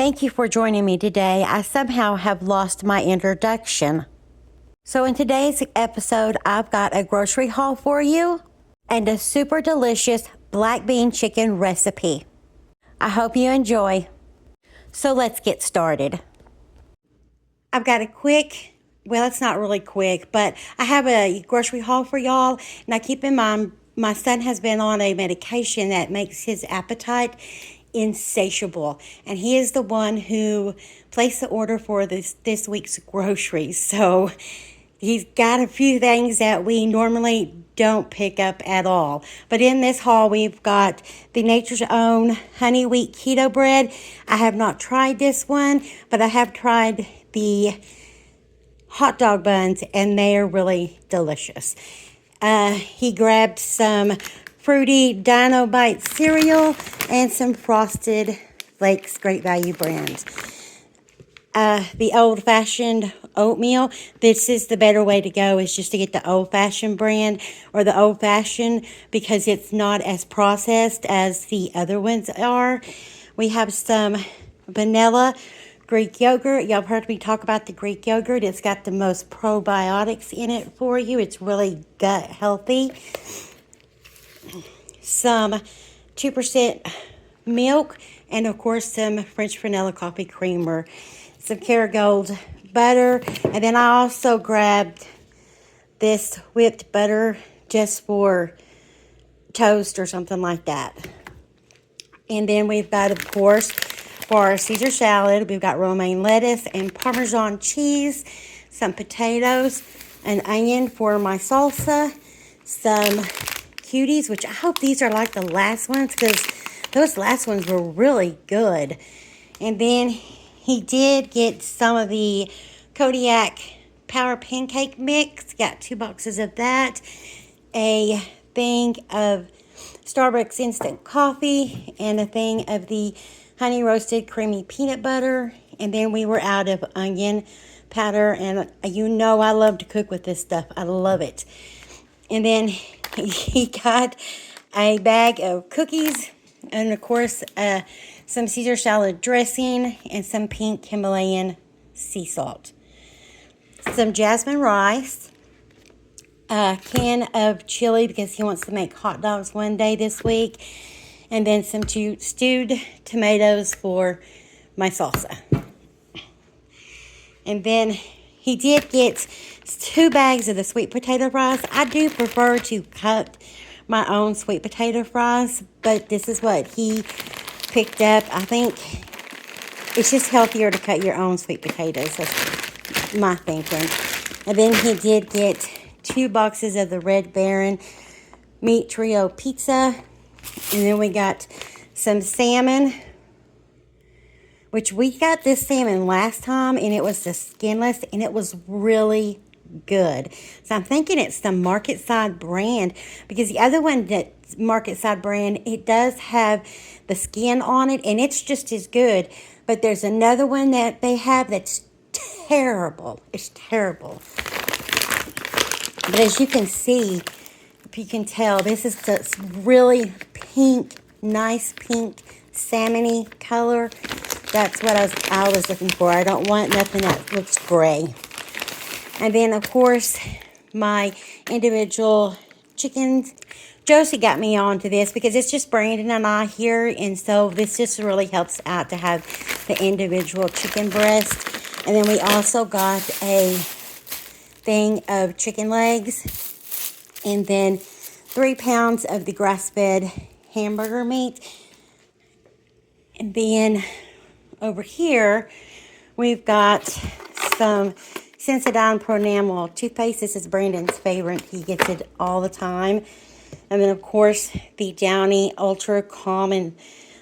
Thank you for joining me today. I somehow have lost my introduction. So in today's episode, I've got a grocery haul for you and a super delicious black bean chicken recipe. I hope you enjoy. So let's get started. I've got a quick, well, it's not really quick, but I have a grocery haul for y'all. Now keep in mind, my son has been on a medication that makes his appetite insatiable, and he is the one who placed the order for this week's groceries. So he's got a few things that we normally don't pick up at all. But in this haul, we've got the Nature's Own honey wheat keto bread. I have not tried this one, but I have tried the hot dog buns, and they are really delicious. He grabbed some fruity Dino Bite cereal and some Frosted Flakes Great Value brand. The old-fashioned oatmeal. This is the better way to go, is just to get the old-fashioned brand or the old-fashioned, because it's not as processed as the other ones are. We have some vanilla Greek yogurt. Y'all have heard me talk about the Greek yogurt. It's got the most probiotics in it for you. It's really gut healthy. Some 2% milk, and of course some French vanilla coffee creamer, some Kerrygold butter, and then I also grabbed this whipped butter just for toast or something like that. And then we've got, of course, for our Caesar salad, we've got romaine lettuce and Parmesan cheese, some potatoes, an onion for my salsa, some cuties, which I hope these are like the last ones, because those last ones were really good. And then he did get some of the Kodiak Power Pancake Mix. Got 2 boxes of that. A thing of Starbucks instant coffee and a thing of the honey roasted creamy peanut butter. And then we were out of onion powder, and you know I love to cook with this stuff. I love it. And then he got a bag of cookies, and of course some Caesar salad dressing, and some pink Himalayan sea salt, some jasmine rice, a can of chili because he wants to make hot dogs one day this week, and then some stewed tomatoes for my salsa. And then he did get 2 bags of the sweet potato fries. I do prefer to cut my own sweet potato fries, but this is what he picked up. I think it's just healthier to cut your own sweet potatoes. That's my thinking. And then he did get 2 boxes of the Red Baron meat trio pizza. And then we got some salmon, which we got this salmon last time, and it was the skinless, and it was really good. So I'm thinking it's the Market Side brand, because the other one, that's Market Side brand, it does have the skin on it, and it's just as good. But there's another one that they have that's terrible. It's terrible. But as you can see, if you can tell, this is this really pink, nice pink, salmon-y color. That's what I was looking for. I don't want nothing that looks gray. And then, of course, my individual chickens. Josie got me onto this because it's just Brandon and I here, and so this just really helps out to have the individual chicken breast. And then we also got a thing of chicken legs, and then 3 pounds of the grass-fed hamburger meat. And then over here, we've got some Sensodyne Pro Enamel toothpaste. This is Brandon's favorite. He gets it all the time. And then, of course, the Downy Ultra Calming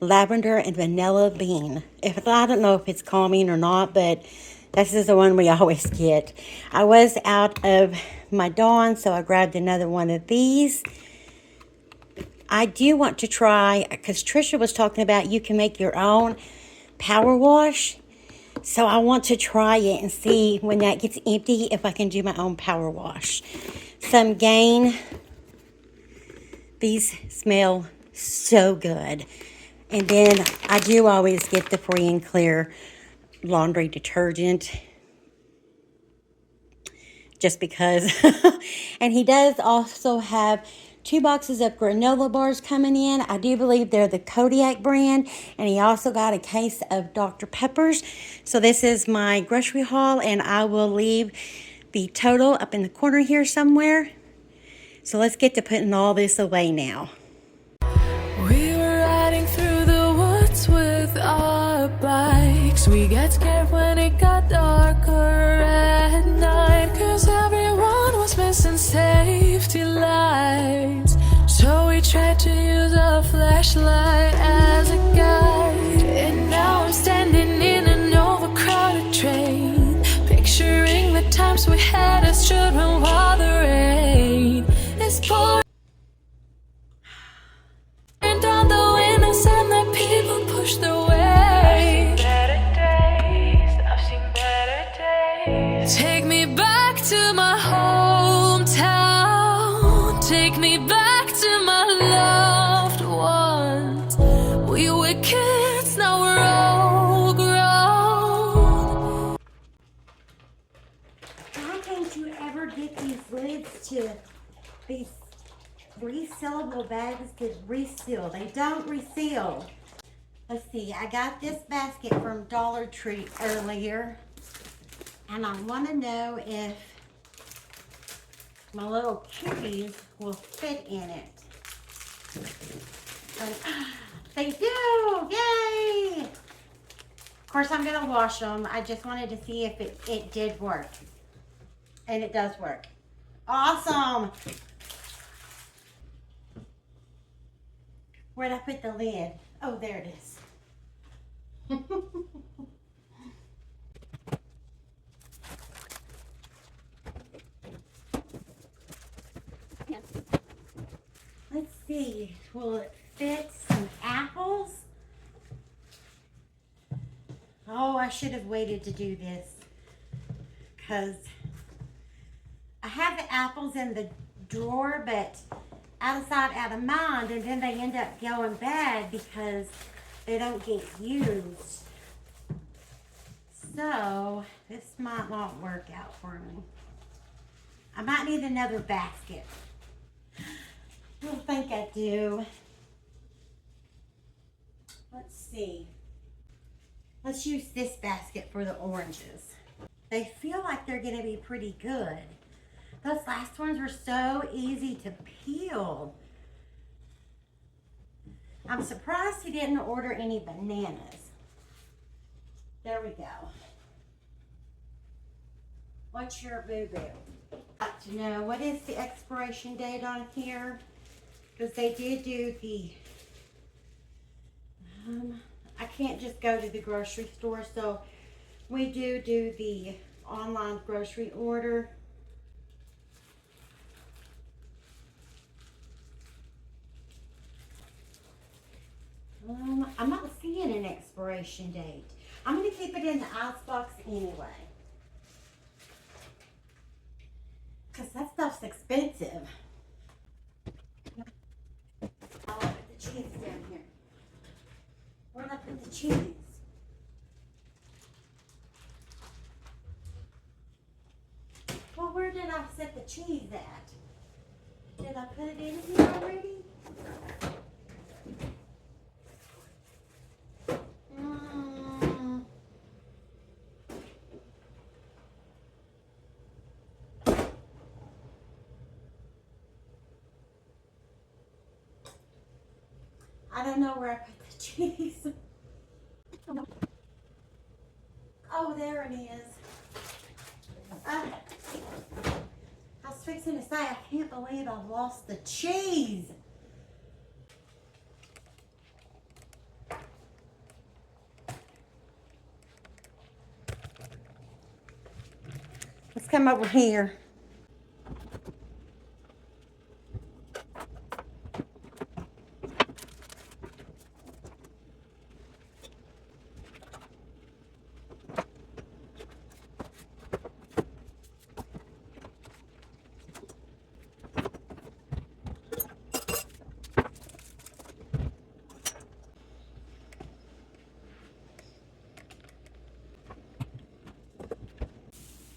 Lavender and Vanilla Bean. I don't know if it's calming or not, but this is the one we always get. I was out of my Dawn, so I grabbed another one of these. I do want to try, because Trisha was talking about you can make your own power wash. So I want to try it and see when that gets empty if I can do my own power wash. Some Gain. These smell so good. And then I do always get the free and clear laundry detergent, just because. And he does also have 2 boxes of granola bars coming in. I do believe they're the Kodiak brand. And he also got a case of Dr. Peppers. So this is my grocery haul, and I will leave the total up in the corner here somewhere. So let's get to putting all this away now. We were riding through the woods with our bikes. We got scared when it got darker at night, 'cause everyone was missing safety lights. So we tried to use a flashlight as a guide. And now I'm standing in an overcrowded train, picturing the times we had as children while the rain is pouring down the windows and the people push their way. I've seen better days. Take me back to my hometown. Take me back to my loved ones. We were kids, now we're all grown. Why can't you ever get these lids to be resealable bags to reseal? They don't reseal. Let's see, I got this basket from Dollar Tree earlier, and I want to know if my little cuties will fit in it. And, they do! Yay! Of course, I'm going to wash them. I just wanted to see if it did work. And it does work. Awesome! Where'd I put the lid? Oh, there it is. Let's see. Will it fit some apples? Oh, I should have waited to do this, because I have the apples in the drawer, but out of sight, out of mind, and then they end up going bad because they don't get used. So this might not work out for me. I might need another basket. I don't think I do. Let's see. Let's use this basket for the oranges. They feel like they're going to be pretty good. Those last ones were so easy to peel. I'm surprised he didn't order any bananas. There we go. What's your boo-boo? I'd like to know, what is the expiration date on here? Because they did do the, I can't just go to the grocery store, so we do the online grocery order. I'm not seeing an expiration date. I'm going to keep it in the icebox anyway, because that stuff's expensive. I'll put the cheese down here. Where did I put the cheese? Well, where did I set the cheese at? Did I put it in here already? I don't know where I put the cheese. Oh, there it is. I was fixing to say, I can't believe I lost the cheese. Let's come over here.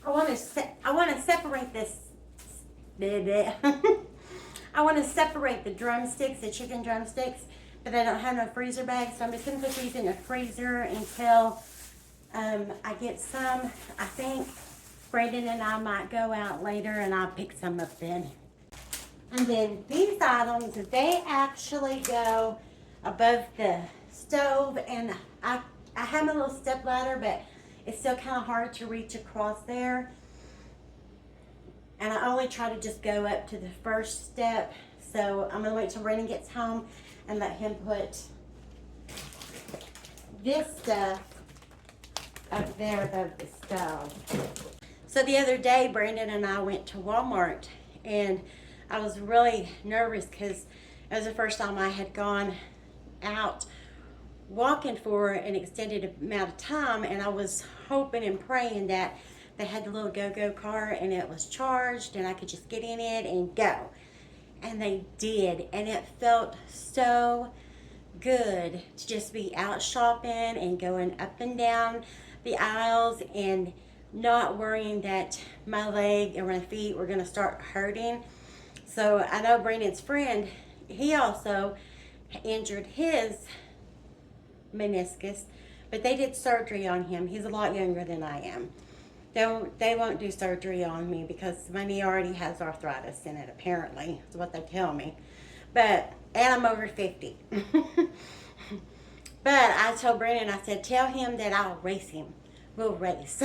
I want to separate this. I want to separate the drumsticks, the chicken drumsticks, but I don't have no freezer bags, so I'm just going to put these in the freezer until I get some. I think Brandon and I might go out later and I'll pick some up then. And then these items, they actually go above the stove, and I have a little step ladder, but it's still kind of hard to reach across there. And I only try to just go up to the first step. So I'm gonna wait till Brandon gets home and let him put this stuff up there above the stove. So the other day, Brandon and I went to Walmart, and I was really nervous because it was the first time I had gone out walking for an extended amount of time, and I was hoping and praying that they had the little go-go car and it was charged and I could just get in it and go. And they did, and it felt so good to just be out shopping and going up and down the aisles and not worrying that my leg or my feet were going to start hurting. So I know Brandon's friend, he also injured his meniscus, but they did surgery on him. He's a lot younger than I am. They won't do surgery on me because my knee already has arthritis in it, apparently. That's what they tell me. And I'm over 50. But I told Brandon, I said, tell him that I'll race him. We'll race.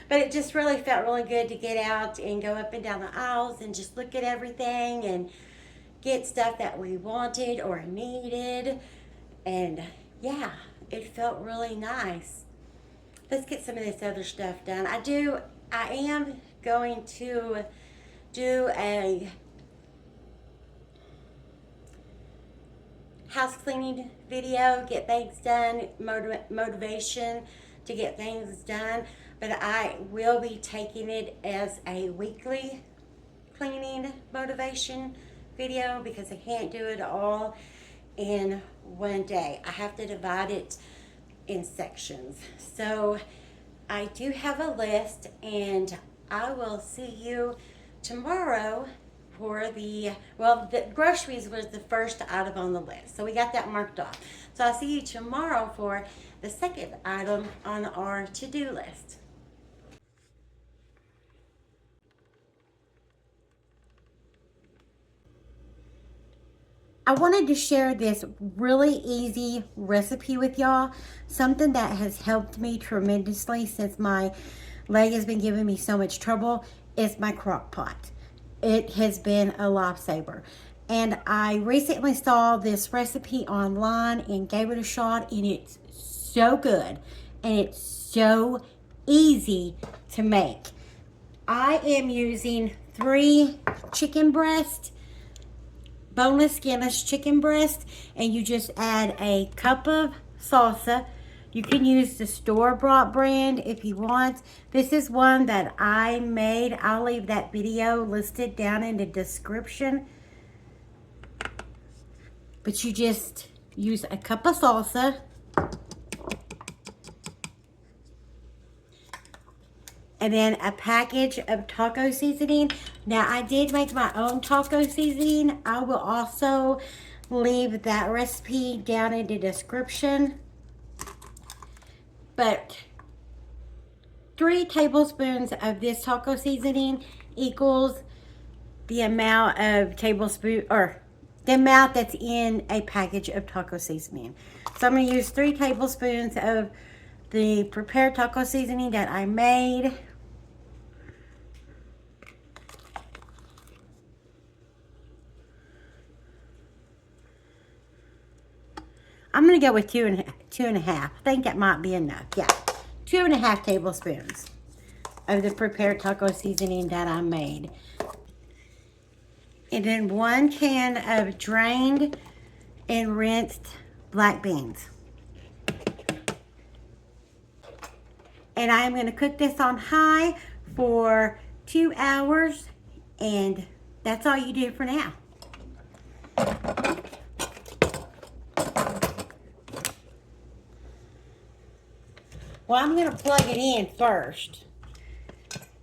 But it just really felt really good to get out and go up and down the aisles and just look at everything and get stuff that we wanted or needed. And yeah, it felt really nice. Let's get some of this other stuff done. I am going to do a house cleaning video, get things done, motivation to get things done, but I will be taking it as a weekly cleaning motivation video because I can't do it all in one day. I have to divide it in sections. So I do have a list, and I will see you tomorrow for the groceries was the first item on the list, so we got that marked off. So I'll see you tomorrow for the second item on our to-do list. I wanted to share this really easy recipe with y'all, something that has helped me tremendously since my leg has been giving me so much trouble. Is my crock pot. It has been a lifesaver. And I recently saw this recipe online and gave it a shot, and it's so good and it's so easy to make. I am using 3 chicken breasts, boneless, skinless chicken breast, and you just add a cup of salsa. You can use the store-bought brand if you want. This is one that I made. I'll leave that video listed down in the description. But you just use a cup of salsa. And then a package of taco seasoning. Now, I did make my own taco seasoning. I will also leave that recipe down in the description. But 3 tablespoons of this taco seasoning equals the amount of the amount that's in a package of taco seasoning. So I'm going to use 3 tablespoons of the prepared taco seasoning that I made. I'm going to go with two and a half. I think that might be enough. Yeah, 2.5 tablespoons of the prepared taco seasoning that I made. And then 1 can of drained and rinsed black beans. And I am going to cook this on high for 2 hours, and that's all you do for now. Well, I'm going to plug it in first.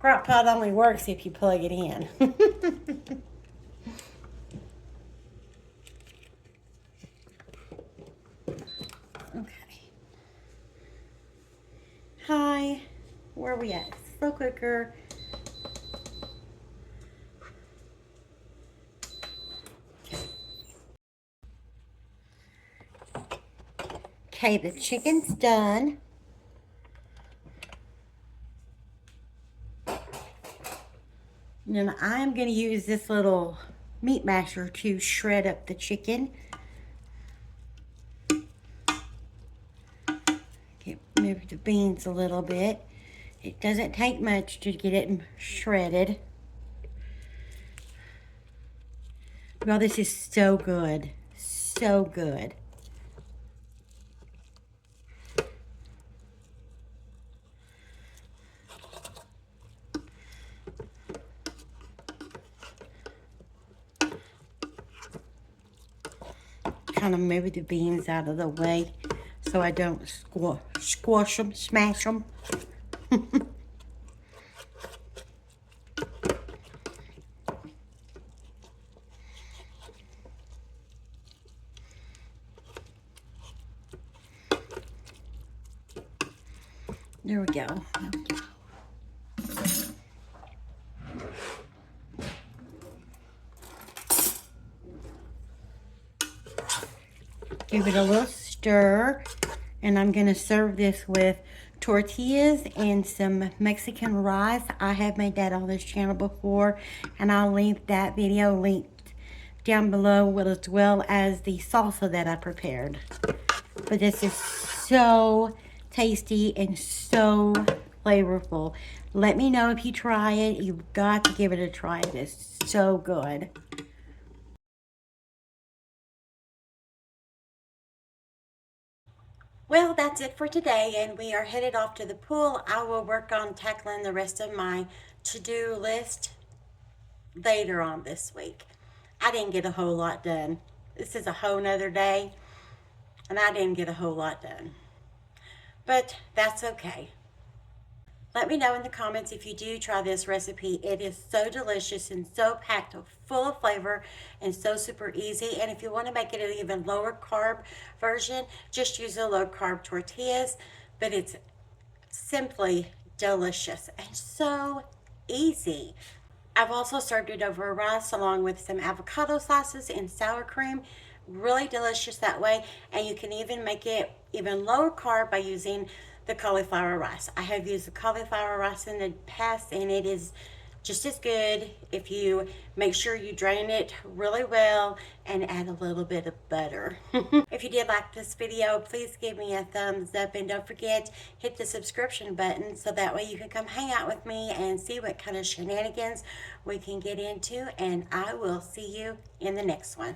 Crock pot only works if you plug it in. Okay. Hi. Where are we at? Slow cooker. Okay, the chicken's done. And then I'm going to use this little meat masher to shred up the chicken. Okay, move the beans a little bit. It doesn't take much to get it shredded. Well, this is so good. So good. Kind of move the beans out of the way so I don't squash them, smash them. There we go. There we go. Give it a little stir, and I'm going to serve this with tortillas and some Mexican rice. I have made that on this channel before, and I'll leave that video linked down below, as well as the salsa that I prepared. But this is so tasty and so flavorful. Let me know if you try it. You've got to give it a try. It is so good. Well, that's it for today, and we are headed off to the pool. I will work on tackling the rest of my to-do list later on this week. I didn't get a whole lot done. This is a whole nother day, and I didn't get a whole lot done. But that's okay. Let me know in the comments if you do try this recipe. It is so delicious and so packed full of flavor and so super easy. And if you want to make it an even lower carb version, just use the low carb tortillas. But it's simply delicious and so easy. I've also served it over rice along with some avocado slices and sour cream. Really delicious that way. And you can even make it even lower carb by using the cauliflower rice. I have used the cauliflower rice in the past, and it is just as good if you make sure you drain it really well and add a little bit of butter. If you did like this video, please give me a thumbs up, and don't forget, hit the subscription button so that way you can come hang out with me and see what kind of shenanigans we can get into, and I will see you in the next one.